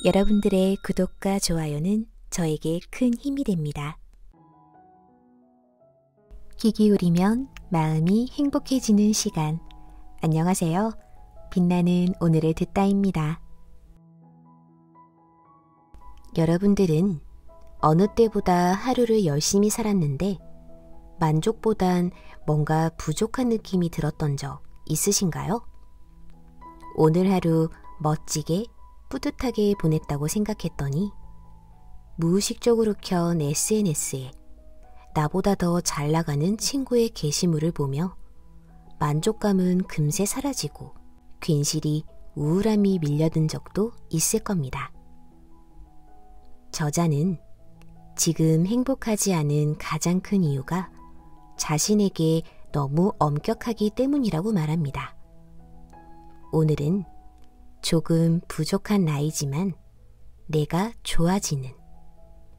여러분들의 구독과 좋아요는 저에게 큰 힘이 됩니다. 귀 기울이면 마음이 행복해지는 시간. 안녕하세요. 빛나는 오늘을 듣다입니다. 여러분들은 어느 때보다 하루를 열심히 살았는데 만족보단 뭔가 부족한 느낌이 들었던 적 있으신가요? 오늘 하루 멋지게 뿌듯하게 보냈다고 생각했더니 무의식적으로 켠 SNS에 나보다 더 잘 나가는 친구의 게시물을 보며 만족감은 금세 사라지고 괜시리 우울함이 밀려든 적도 있을 겁니다. 저자는 지금 행복하지 않은 가장 큰 이유가 자신에게 너무 엄격하기 때문이라고 말합니다. 오늘은 조금 부족한 나이지만 내가 좋아지는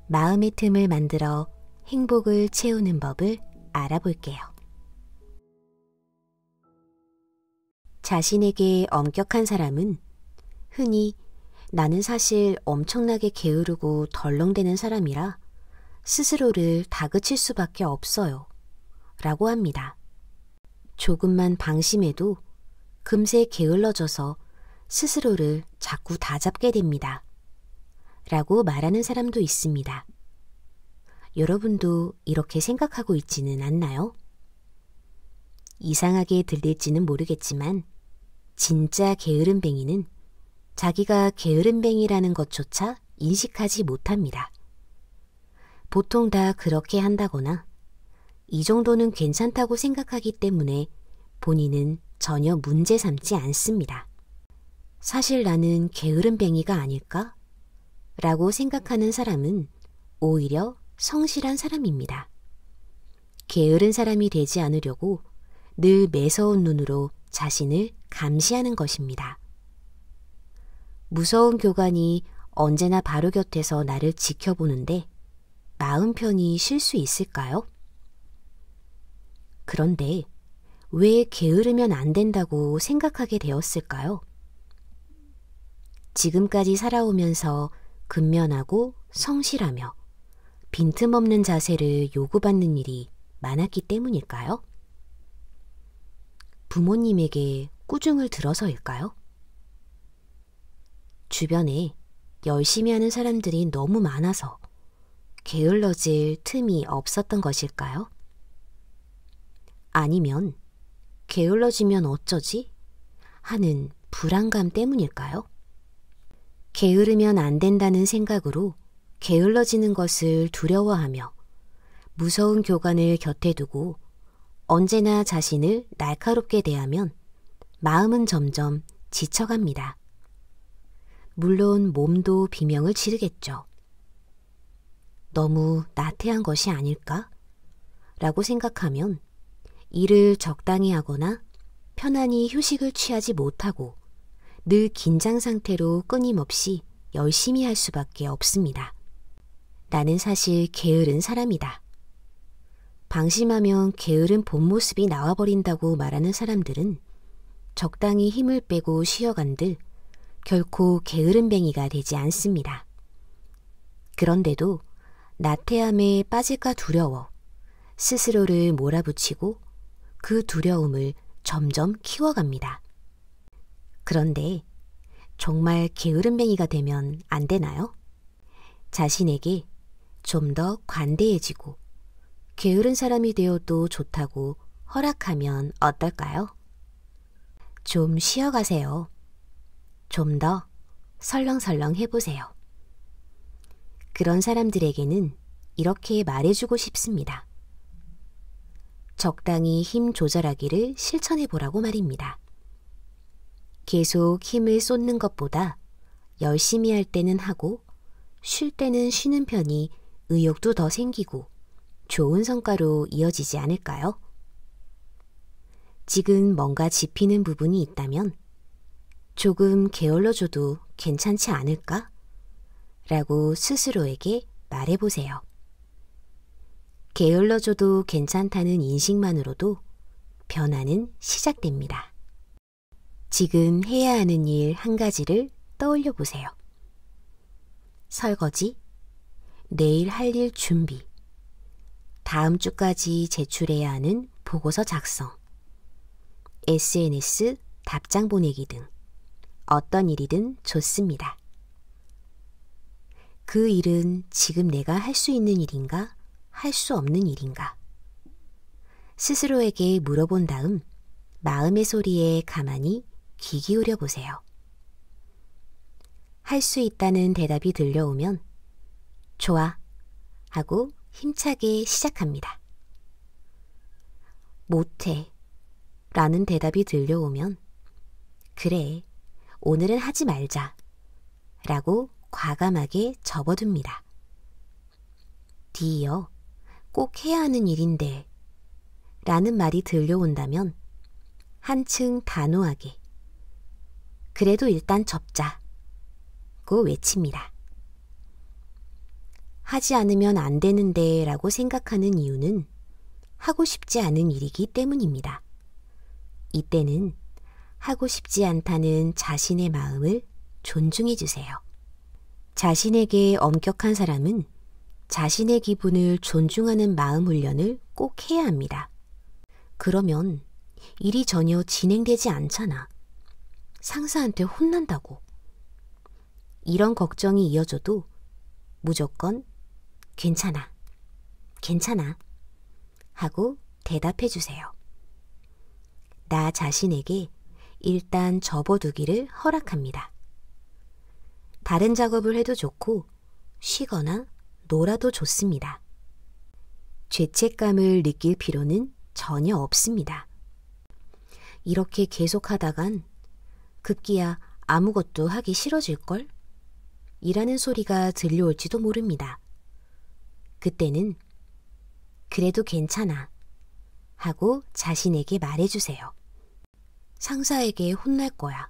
마음의 틈을 만들어 행복을 채우는 법을 알아볼게요. 자신에게 엄격한 사람은 흔히 나는 사실 엄청나게 게으르고 덜렁대는 사람이라 스스로를 다그칠 수밖에 없어요 라고 합니다. 조금만 방심해도 금세 게을러져서 스스로를 자꾸 다잡게 됩니다. 라고 말하는 사람도 있습니다. 여러분도 이렇게 생각하고 있지는 않나요? 이상하게 들릴지는 모르겠지만 진짜 게으름뱅이는 자기가 게으름뱅이라는 것조차 인식하지 못합니다. 보통 다 그렇게 한다거나 이 정도는 괜찮다고 생각하기 때문에 본인은 전혀 문제 삼지 않습니다. 사실 나는 게으름뱅이가 아닐까? 라고 생각하는 사람은 오히려 성실한 사람입니다. 게으른 사람이 되지 않으려고 늘 매서운 눈으로 자신을 감시하는 것입니다. 무서운 교관이 언제나 바로 곁에서 나를 지켜보는데 마음 편히 쉴 수 있을까요? 그런데 왜 게으르면 안 된다고 생각하게 되었을까요? 지금까지 살아오면서 근면하고 성실하며 빈틈없는 자세를 요구받는 일이 많았기 때문일까요? 부모님에게 꾸중을 들어서일까요? 주변에 열심히 하는 사람들이 너무 많아서 게을러질 틈이 없었던 것일까요? 아니면 게을러지면 어쩌지? 하는 불안감 때문일까요? 게으르면 안 된다는 생각으로 게을러지는 것을 두려워하며 무서운 교관을 곁에 두고 언제나 자신을 날카롭게 대하면 마음은 점점 지쳐갑니다. 물론 몸도 비명을 지르겠죠. 너무 나태한 것이 아닐까? 라고 생각하면 일을 적당히 하거나 편안히 휴식을 취하지 못하고 늘 긴장 상태로 끊임없이 열심히 할 수밖에 없습니다. 나는 사실 게으른 사람이다. 방심하면 게으른 본 모습이 나와버린다고 말하는 사람들은 적당히 힘을 빼고 쉬어간들 결코 게으름뱅이가 되지 않습니다. 그런데도 나태함에 빠질까 두려워 스스로를 몰아붙이고 그 두려움을 점점 키워갑니다. 그런데 정말 게으름뱅이가 되면 안 되나요? 자신에게 좀 더 관대해지고 게으른 사람이 되어도 좋다고 허락하면 어떨까요? 좀 쉬어가세요. 좀 더 설렁설렁 해보세요. 그런 사람들에게는 이렇게 말해주고 싶습니다. 적당히 힘 조절하기를 실천해보라고 말입니다. 계속 힘을 쏟는 것보다 열심히 할 때는 하고 쉴 때는 쉬는 편이 의욕도 더 생기고 좋은 성과로 이어지지 않을까요? 지금 뭔가 짚이는 부분이 있다면 조금 게을러줘도 괜찮지 않을까? 라고 스스로에게 말해보세요. 게을러줘도 괜찮다는 인식만으로도 변화는 시작됩니다. 지금 해야 하는 일 한 가지를 떠올려 보세요. 설거지, 내일 할 일 준비, 다음 주까지 제출해야 하는 보고서 작성, SNS 답장 보내기 등 어떤 일이든 좋습니다. 그 일은 지금 내가 할 수 있는 일인가, 할 수 없는 일인가? 스스로에게 물어본 다음 마음의 소리에 가만히 귀 기울여 보세요. 할 수 있다는 대답이 들려오면 좋아 하고 힘차게 시작합니다. 못해 라는 대답이 들려오면 그래, 오늘은 하지 말자 라고 과감하게 접어둡니다. 뒤이어 꼭 해야 하는 일인데 라는 말이 들려온다면 한층 단호하게 그래도 일단 접자고 외칩니다. 하지 않으면 안 되는데 라고 생각하는 이유는 하고 싶지 않은 일이기 때문입니다. 이때는 하고 싶지 않다는 자신의 마음을 존중해 주세요. 자신에게 엄격한 사람은 자신의 기분을 존중하는 마음 훈련을 꼭 해야 합니다. 그러면 일이 전혀 진행되지 않잖아. 상사한테 혼난다고. 이런 걱정이 이어져도 무조건 괜찮아, 괜찮아 하고 대답해 주세요. 나 자신에게 일단 접어두기를 허락합니다. 다른 작업을 해도 좋고 쉬거나 놀아도 좋습니다. 죄책감을 느낄 필요는 전혀 없습니다. 이렇게 계속하다간 급기야 아무것도 하기 싫어질걸? 이라는 소리가 들려올지도 모릅니다. 그때는 그래도 괜찮아 하고 자신에게 말해주세요. 상사에게 혼날 거야.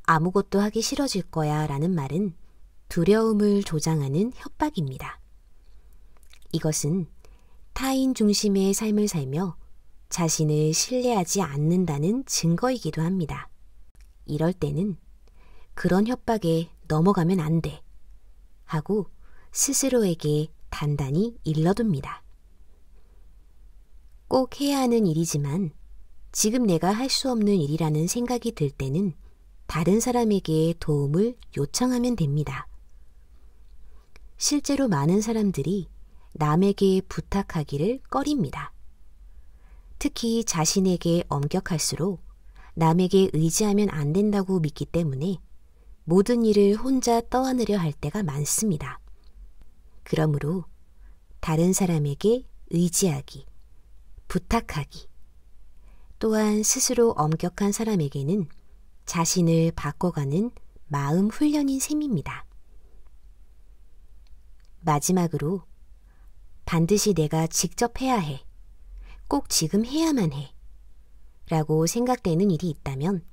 아무것도 하기 싫어질 거야 라는 말은 두려움을 조장하는 협박입니다. 이것은 타인 중심의 삶을 살며 자신을 신뢰하지 않는다는 증거이기도 합니다. 이럴 때는 그런 협박에 넘어가면 안 돼 하고 스스로에게 단단히 일러둡니다. 꼭 해야 하는 일이지만 지금 내가 할 수 없는 일이라는 생각이 들 때는 다른 사람에게 도움을 요청하면 됩니다. 실제로 많은 사람들이 남에게 부탁하기를 꺼립니다. 특히 자신에게 엄격할수록 남에게 의지하면 안 된다고 믿기 때문에 모든 일을 혼자 떠안으려 할 때가 많습니다. 그러므로 다른 사람에게 의지하기, 부탁하기, 또한 스스로 엄격한 사람에게는 자신을 바꿔가는 마음 훈련인 셈입니다. 마지막으로 반드시 내가 직접 해야 해, 꼭 지금 해야만 해 라고 생각되는 일이 있다면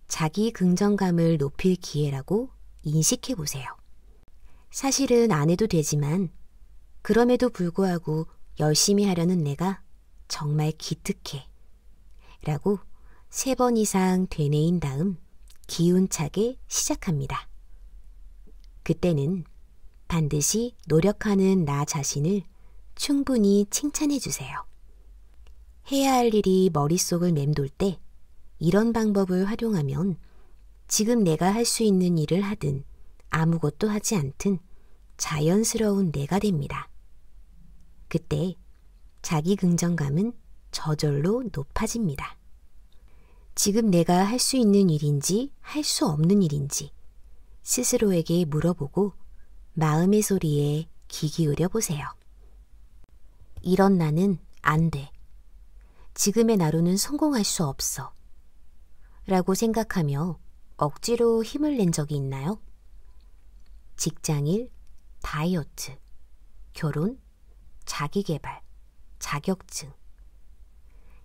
자기 긍정감을 높일 기회라고 인식해 보세요. 사실은 안 해도 되지만 그럼에도 불구하고 열심히 하려는 내가 정말 기특해 라고 3번 이상 되뇌인 다음 기운차게 시작합니다. 그때는 반드시 노력하는 나 자신을 충분히 칭찬해 주세요. 해야 할 일이 머릿속을 맴돌 때 이런 방법을 활용하면 지금 내가 할 수 있는 일을 하든 아무것도 하지 않든 자연스러운 내가 됩니다. 그때 자기 긍정감은 저절로 높아집니다. 지금 내가 할 수 있는 일인지 할 수 없는 일인지 스스로에게 물어보고 마음의 소리에 귀 기울여 보세요. 이런 나는 안 돼. 지금의 나로는 성공할 수 없어. 라고 생각하며 억지로 힘을 낸 적이 있나요? 직장일, 다이어트, 결혼, 자기계발, 자격증.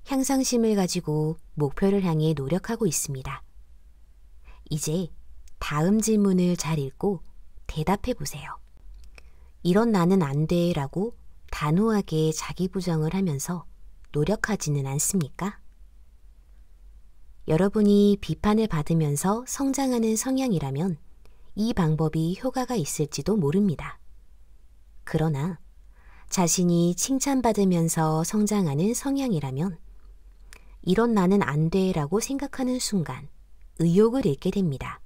향상심을 가지고 목표를 향해 노력하고 있습니다. 이제 다음 질문을 잘 읽고 대답해 보세요. 이런 나는 안 돼 라고 단호하게 자기 부정을 하면서 노력하지는 않습니까? 여러분이 비판을 받으면서 성장하는 성향이라면 이 방법이 효과가 있을지도 모릅니다. 그러나 자신이 칭찬받으면서 성장하는 성향이라면 이런 나는 안 돼라고 생각하는 순간 의욕을 잃게 됩니다.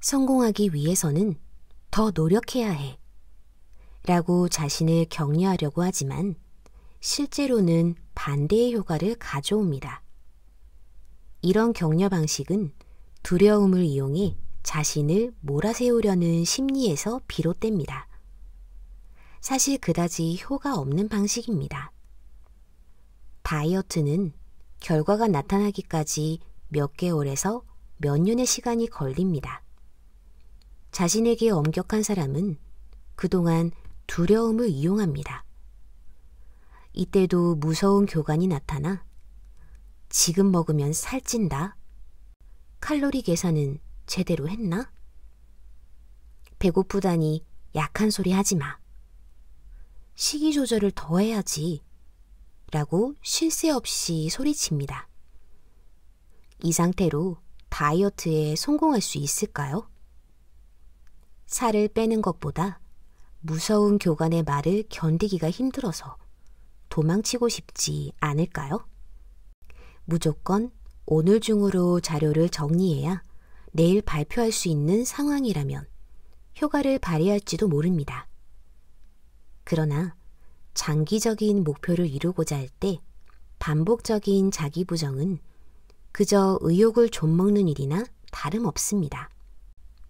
성공하기 위해서는 더 노력해야 해 라고 자신을 격려하려고 하지만 실제로는 반대의 효과를 가져옵니다. 이런 격려 방식은 두려움을 이용해 자신을 몰아세우려는 심리에서 비롯됩니다. 사실 그다지 효과 없는 방식입니다. 다이어트는 결과가 나타나기까지 몇 개월에서 몇 년의 시간이 걸립니다. 자신에게 엄격한 사람은 그동안 두려움을 이용합니다. 이때도 무서운 교관이 나타나 지금 먹으면 살찐다. 칼로리 계산은 제대로 했나? 배고프다니 약한 소리 하지 마. 식이 조절을 더 해야지. 라고 쉴 새 없이 소리칩니다. 이 상태로 다이어트에 성공할 수 있을까요? 살을 빼는 것보다 무서운 교관의 말을 견디기가 힘들어서 도망치고 싶지 않을까요? 무조건 오늘 중으로 자료를 정리해야 내일 발표할 수 있는 상황이라면 효과를 발휘할지도 모릅니다. 그러나 장기적인 목표를 이루고자 할 때 반복적인 자기 부정은 그저 의욕을 좀먹는 일이나 다름없습니다.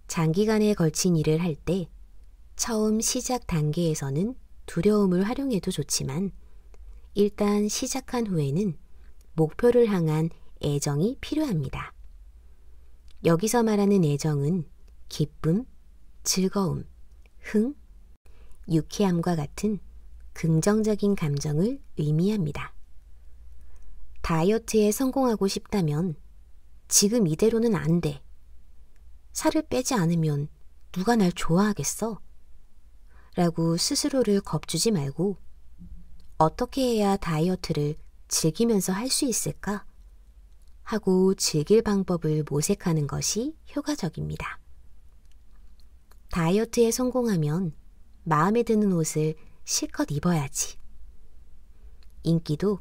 장기간에 걸친 일을 할 때 처음 시작 단계에서는 두려움을 활용해도 좋지만 일단 시작한 후에는 목표를 향한 애정이 필요합니다. 여기서 말하는 애정은 기쁨, 즐거움, 흥, 유쾌함과 같은 긍정적인 감정을 의미합니다. 다이어트에 성공하고 싶다면 지금 이대로는 안 돼. 살을 빼지 않으면 누가 날 좋아하겠어? 라고 스스로를 겁주지 말고 어떻게 해야 다이어트를 즐기면서 할 수 있을까? 하고 즐길 방법을 모색하는 것이 효과적입니다. 다이어트에 성공하면 마음에 드는 옷을 실컷 입어야지. 인기도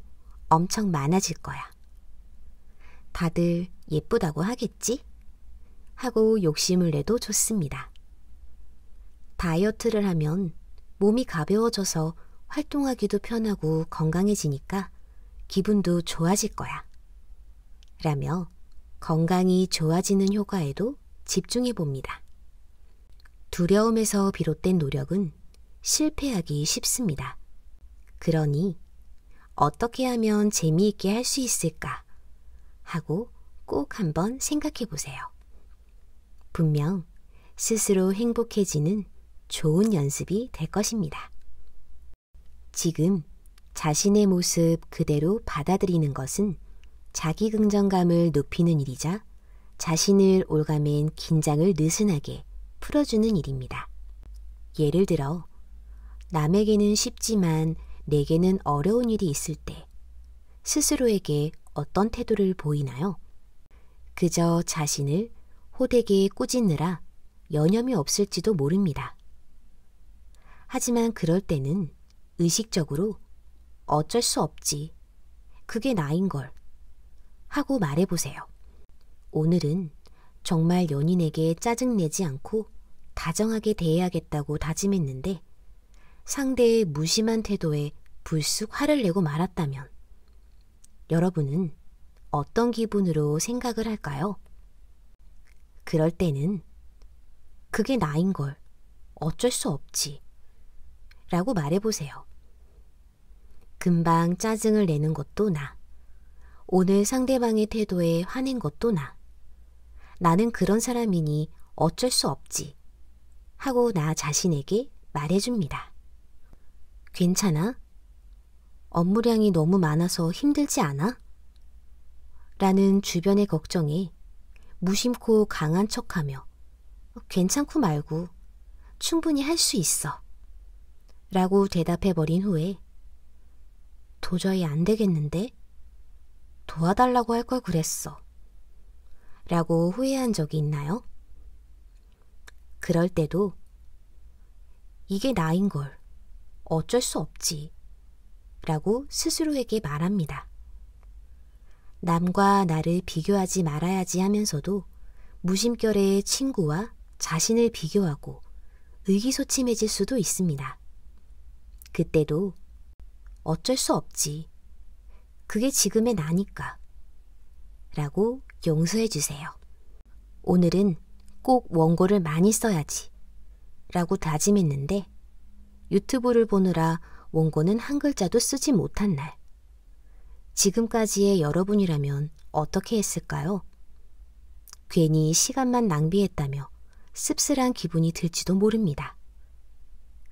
엄청 많아질 거야. 다들 예쁘다고 하겠지? 하고 욕심을 내도 좋습니다. 다이어트를 하면 몸이 가벼워져서 활동하기도 편하고 건강해지니까 기분도 좋아질 거야. 라며 건강이 좋아지는 효과에도 집중해 봅니다. 두려움에서 비롯된 노력은 실패하기 쉽습니다. 그러니 어떻게 하면 재미있게 할 수 있을까 하고 꼭 한번 생각해 보세요. 분명 스스로 행복해지는 좋은 연습이 될 것입니다. 지금 자신의 모습 그대로 받아들이는 것은 자기 긍정감을 높이는 일이자 자신을 올가맨 긴장을 느슨하게 풀어주는 일입니다. 예를 들어 남에게는 쉽지만 내게는 어려운 일이 있을 때 스스로에게 어떤 태도를 보이나요? 그저 자신을 호되게 꾸짖느라 여념이 없을지도 모릅니다. 하지만 그럴 때는 의식적으로 어쩔 수 없지. 그게 나인걸. 하고 말해보세요. 오늘은 정말 연인에게 짜증내지 않고 다정하게 대해야겠다고 다짐했는데 상대의 무심한 태도에 불쑥 화를 내고 말았다면 여러분은 어떤 기분으로 생각을 할까요? 그럴 때는 그게 나인걸. 어쩔 수 없지. 라고 말해보세요. 금방 짜증을 내는 것도 나. 오늘 상대방의 태도에 화낸 것도 나. 나는 그런 사람이니 어쩔 수 없지. 하고 나 자신에게 말해줍니다. 괜찮아? 업무량이 너무 많아서 힘들지 않아? 라는 주변의 걱정에 무심코 강한 척하며 괜찮고 말고 충분히 할 수 있어. 라고 대답해버린 후에 도저히 안 되겠는데? 도와달라고 할 걸 그랬어. 라고 후회한 적이 있나요? 그럴 때도 이게 나인걸, 어쩔 수 없지 라고 스스로에게 말합니다. 남과 나를 비교하지 말아야지 하면서도 무심결에 친구와 자신을 비교하고 의기소침해질 수도 있습니다. 그때도 어쩔 수 없지, 그게 지금의 나니까 라고 용서해 주세요. 오늘은 꼭 원고를 많이 써야지 라고 다짐했는데 유튜브를 보느라 원고는 한 글자도 쓰지 못한 날. 지금까지의 여러분이라면 어떻게 했을까요? 괜히 시간만 낭비했다며 씁쓸한 기분이 들지도 모릅니다.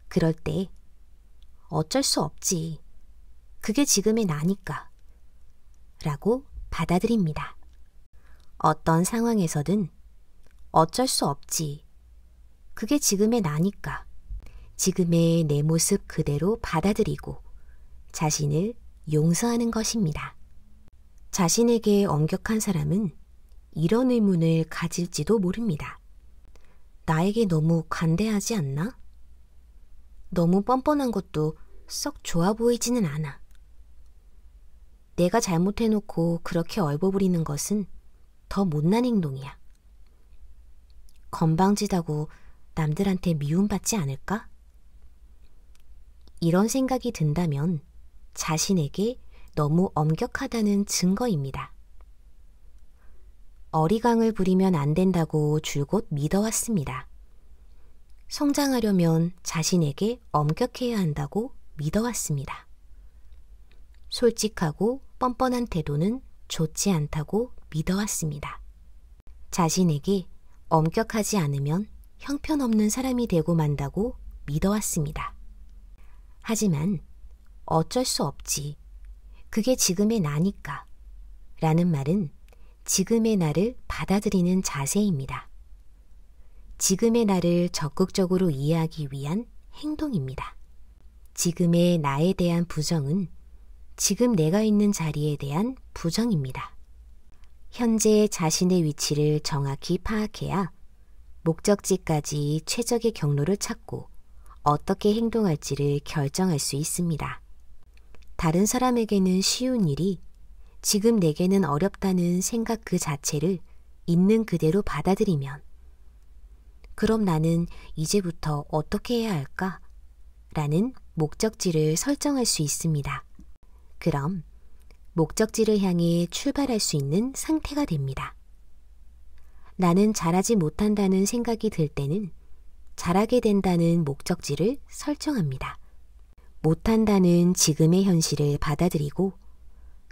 그럴 때 어쩔 수 없지, 그게 지금의 나니까 라고 받아들입니다. 어떤 상황에서든 어쩔 수 없지, 그게 지금의 나니까 지금의 내 모습 그대로 받아들이고 자신을 용서하는 것입니다. 자신에게 엄격한 사람은 이런 의문을 가질지도 모릅니다. 나에게 너무 관대하지 않나? 너무 뻔뻔한 것도 썩 좋아 보이지는 않아. 내가 잘못해놓고 그렇게 얼버무리는 것은 더 못난 행동이야. 건방지다고 남들한테 미움받지 않을까? 이런 생각이 든다면 자신에게 너무 엄격하다는 증거입니다. 어리광을 부리면 안 된다고 줄곧 믿어왔습니다. 성장하려면 자신에게 엄격해야 한다고 믿어왔습니다. 솔직하고 뻔뻔한 태도는 좋지 않다고 믿어왔습니다. 자신에게 엄격하지 않으면 형편없는 사람이 되고 만다고 믿어왔습니다. 하지만 어쩔 수 없지, 그게 지금의 나니까 라는 말은 지금의 나를 받아들이는 자세입니다. 지금의 나를 적극적으로 이해하기 위한 행동입니다. 지금의 나에 대한 부정은 지금 내가 있는 자리에 대한 부정입니다. 현재 자신의 위치를 정확히 파악해야 목적지까지 최적의 경로를 찾고 어떻게 행동할지를 결정할 수 있습니다. 다른 사람에게는 쉬운 일이 지금 내게는 어렵다는 생각 그 자체를 있는 그대로 받아들이면 그럼 나는 이제부터 어떻게 해야 할까? 라는 목적지를 설정할 수 있습니다. 그럼 목적지를 향해 출발할 수 있는 상태가 됩니다. 나는 잘하지 못한다는 생각이 들 때는 잘하게 된다는 목적지를 설정합니다. 못한다는 지금의 현실을 받아들이고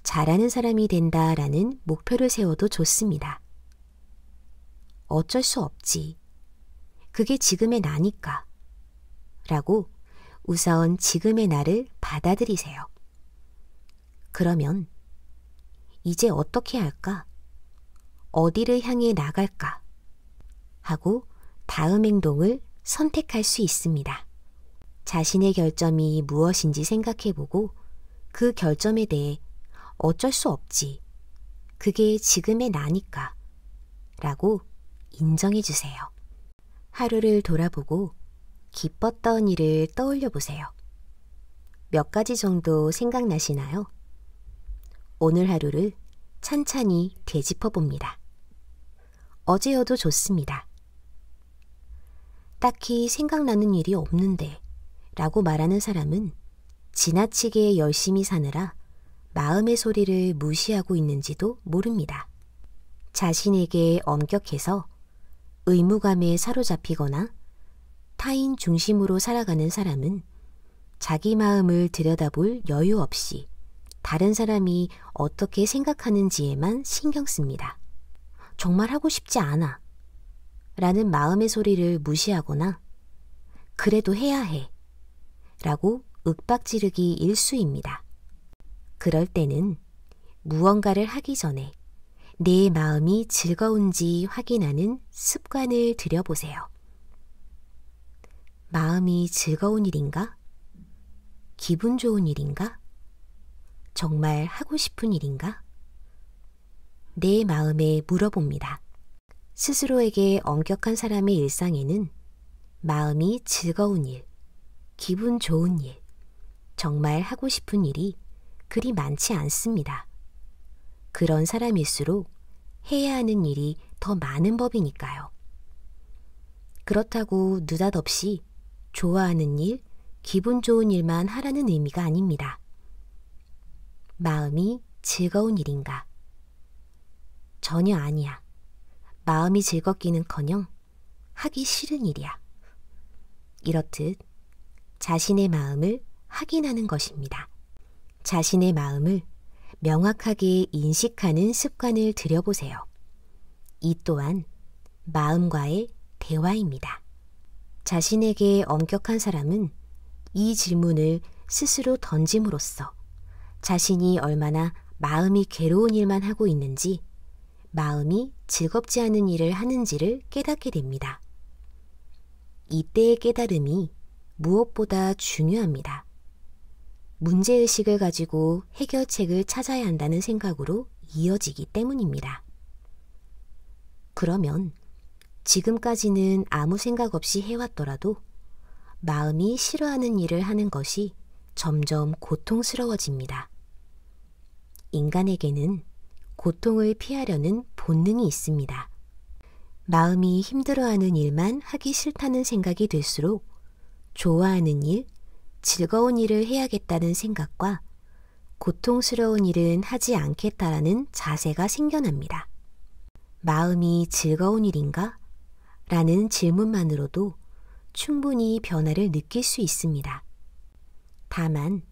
잘하는 사람이 된다라는 목표를 세워도 좋습니다. 어쩔 수 없지, 그게 지금의 나니까 라고 우선 지금의 나를 받아들이세요. 그러면 이제 어떻게 할까? 어디를 향해 나갈까? 하고 다음 행동을 선택할 수 있습니다. 자신의 결점이 무엇인지 생각해보고 그 결점에 대해 어쩔 수 없지, 그게 지금의 나니까 라고 인정해주세요. 하루를 돌아보고 기뻤던 일을 떠올려 보세요. 몇 가지 정도 생각나시나요? 오늘 하루를 찬찬히 되짚어 봅니다. 어제여도 좋습니다. 딱히 생각나는 일이 없는데 라고 말하는 사람은 지나치게 열심히 사느라 마음의 소리를 무시하고 있는지도 모릅니다. 자신에게 엄격해서 의무감에 사로잡히거나 타인 중심으로 살아가는 사람은 자기 마음을 들여다볼 여유 없이 다른 사람이 어떻게 생각하는지에만 신경 씁니다. 정말 하고 싶지 않아 라는 마음의 소리를 무시하거나 그래도 해야 해 라고 윽박지르기 일쑤입니다. 그럴 때는 무언가를 하기 전에 내 마음이 즐거운지 확인하는 습관을 들여보세요. 마음이 즐거운 일인가? 기분 좋은 일인가? 정말 하고 싶은 일인가? 내 마음에 물어봅니다. 스스로에게 엄격한 사람의 일상에는 마음이 즐거운 일, 기분 좋은 일, 정말 하고 싶은 일이 그리 많지 않습니다. 그런 사람일수록 해야 하는 일이 더 많은 법이니까요. 그렇다고 느닷없이 좋아하는 일, 기분 좋은 일만 하라는 의미가 아닙니다. 마음이 즐거운 일인가? 전혀 아니야. 마음이 즐겁기는커녕 하기 싫은 일이야. 이렇듯 자신의 마음을 확인하는 것입니다. 자신의 마음을 명확하게 인식하는 습관을 들여보세요. 이 또한 마음과의 대화입니다. 자신에게 엄격한 사람은 이 질문을 스스로 던짐으로써 자신이 얼마나 마음이 괴로운 일만 하고 있는지, 마음이 즐겁지 않은 일을 하는지를 깨닫게 됩니다. 이때의 깨달음이 무엇보다 중요합니다. 문제의식을 가지고 해결책을 찾아야 한다는 생각으로 이어지기 때문입니다. 그러면 지금까지는 아무 생각 없이 해왔더라도 마음이 싫어하는 일을 하는 것이 점점 고통스러워집니다. 인간에게는 고통을 피하려는 본능이 있습니다. 마음이 힘들어하는 일만 하기 싫다는 생각이 들수록 좋아하는 일, 즐거운 일을 해야겠다는 생각과 고통스러운 일은 하지 않겠다라는 자세가 생겨납니다. 마음이 즐거운 일인가? 라는 질문만으로도 충분히 변화를 느낄 수 있습니다. 다만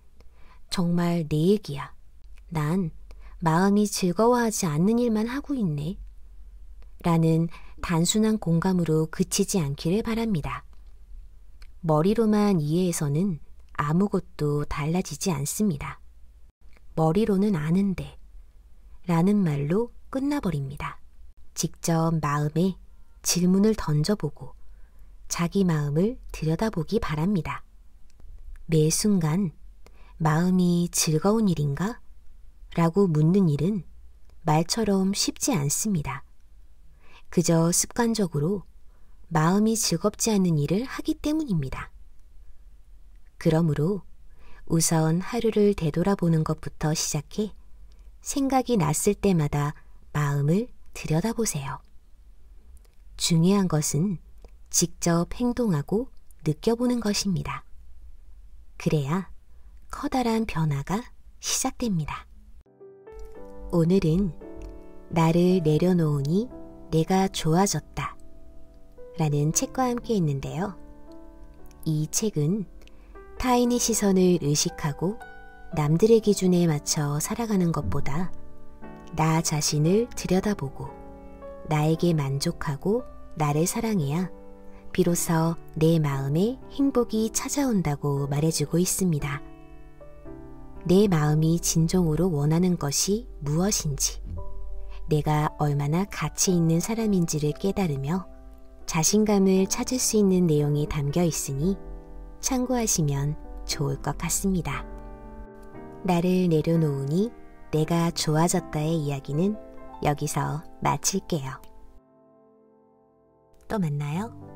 정말 내 얘기야. 난 마음이 즐거워하지 않는 일만 하고 있네. 라는 단순한 공감으로 그치지 않기를 바랍니다. 머리로만 이해해서는 아무것도 달라지지 않습니다. 머리로는 아는데 라는 말로 끝나버립니다. 직접 마음에 질문을 던져보고 자기 마음을 들여다보기 바랍니다. 매 순간 마음이 즐거운 일인가? 라고 묻는 일은 말처럼 쉽지 않습니다. 그저 습관적으로 마음이 즐겁지 않은 일을 하기 때문입니다. 그러므로 우선 하루를 되돌아보는 것부터 시작해 생각이 났을 때마다 마음을 들여다보세요. 중요한 것은 직접 행동하고 느껴보는 것입니다. 그래야 커다란 변화가 시작됩니다. 오늘은 나를 내려놓으니 내가 좋아졌다 라는 책과 함께 했는데요. 이 책은 타인의 시선을 의식하고 남들의 기준에 맞춰 살아가는 것보다 나 자신을 들여다보고 나에게 만족하고 나를 사랑해야 비로소 내 마음에 행복이 찾아온다고 말해주고 있습니다. 내 마음이 진정으로 원하는 것이 무엇인지, 내가 얼마나 가치 있는 사람인지를 깨달으며 자신감을 찾을 수 있는 내용이 담겨 있으니 참고하시면 좋을 것 같습니다. 나를 내려놓으니 내가 좋아졌다의 이야기는 여기서 마칠게요. 또 만나요.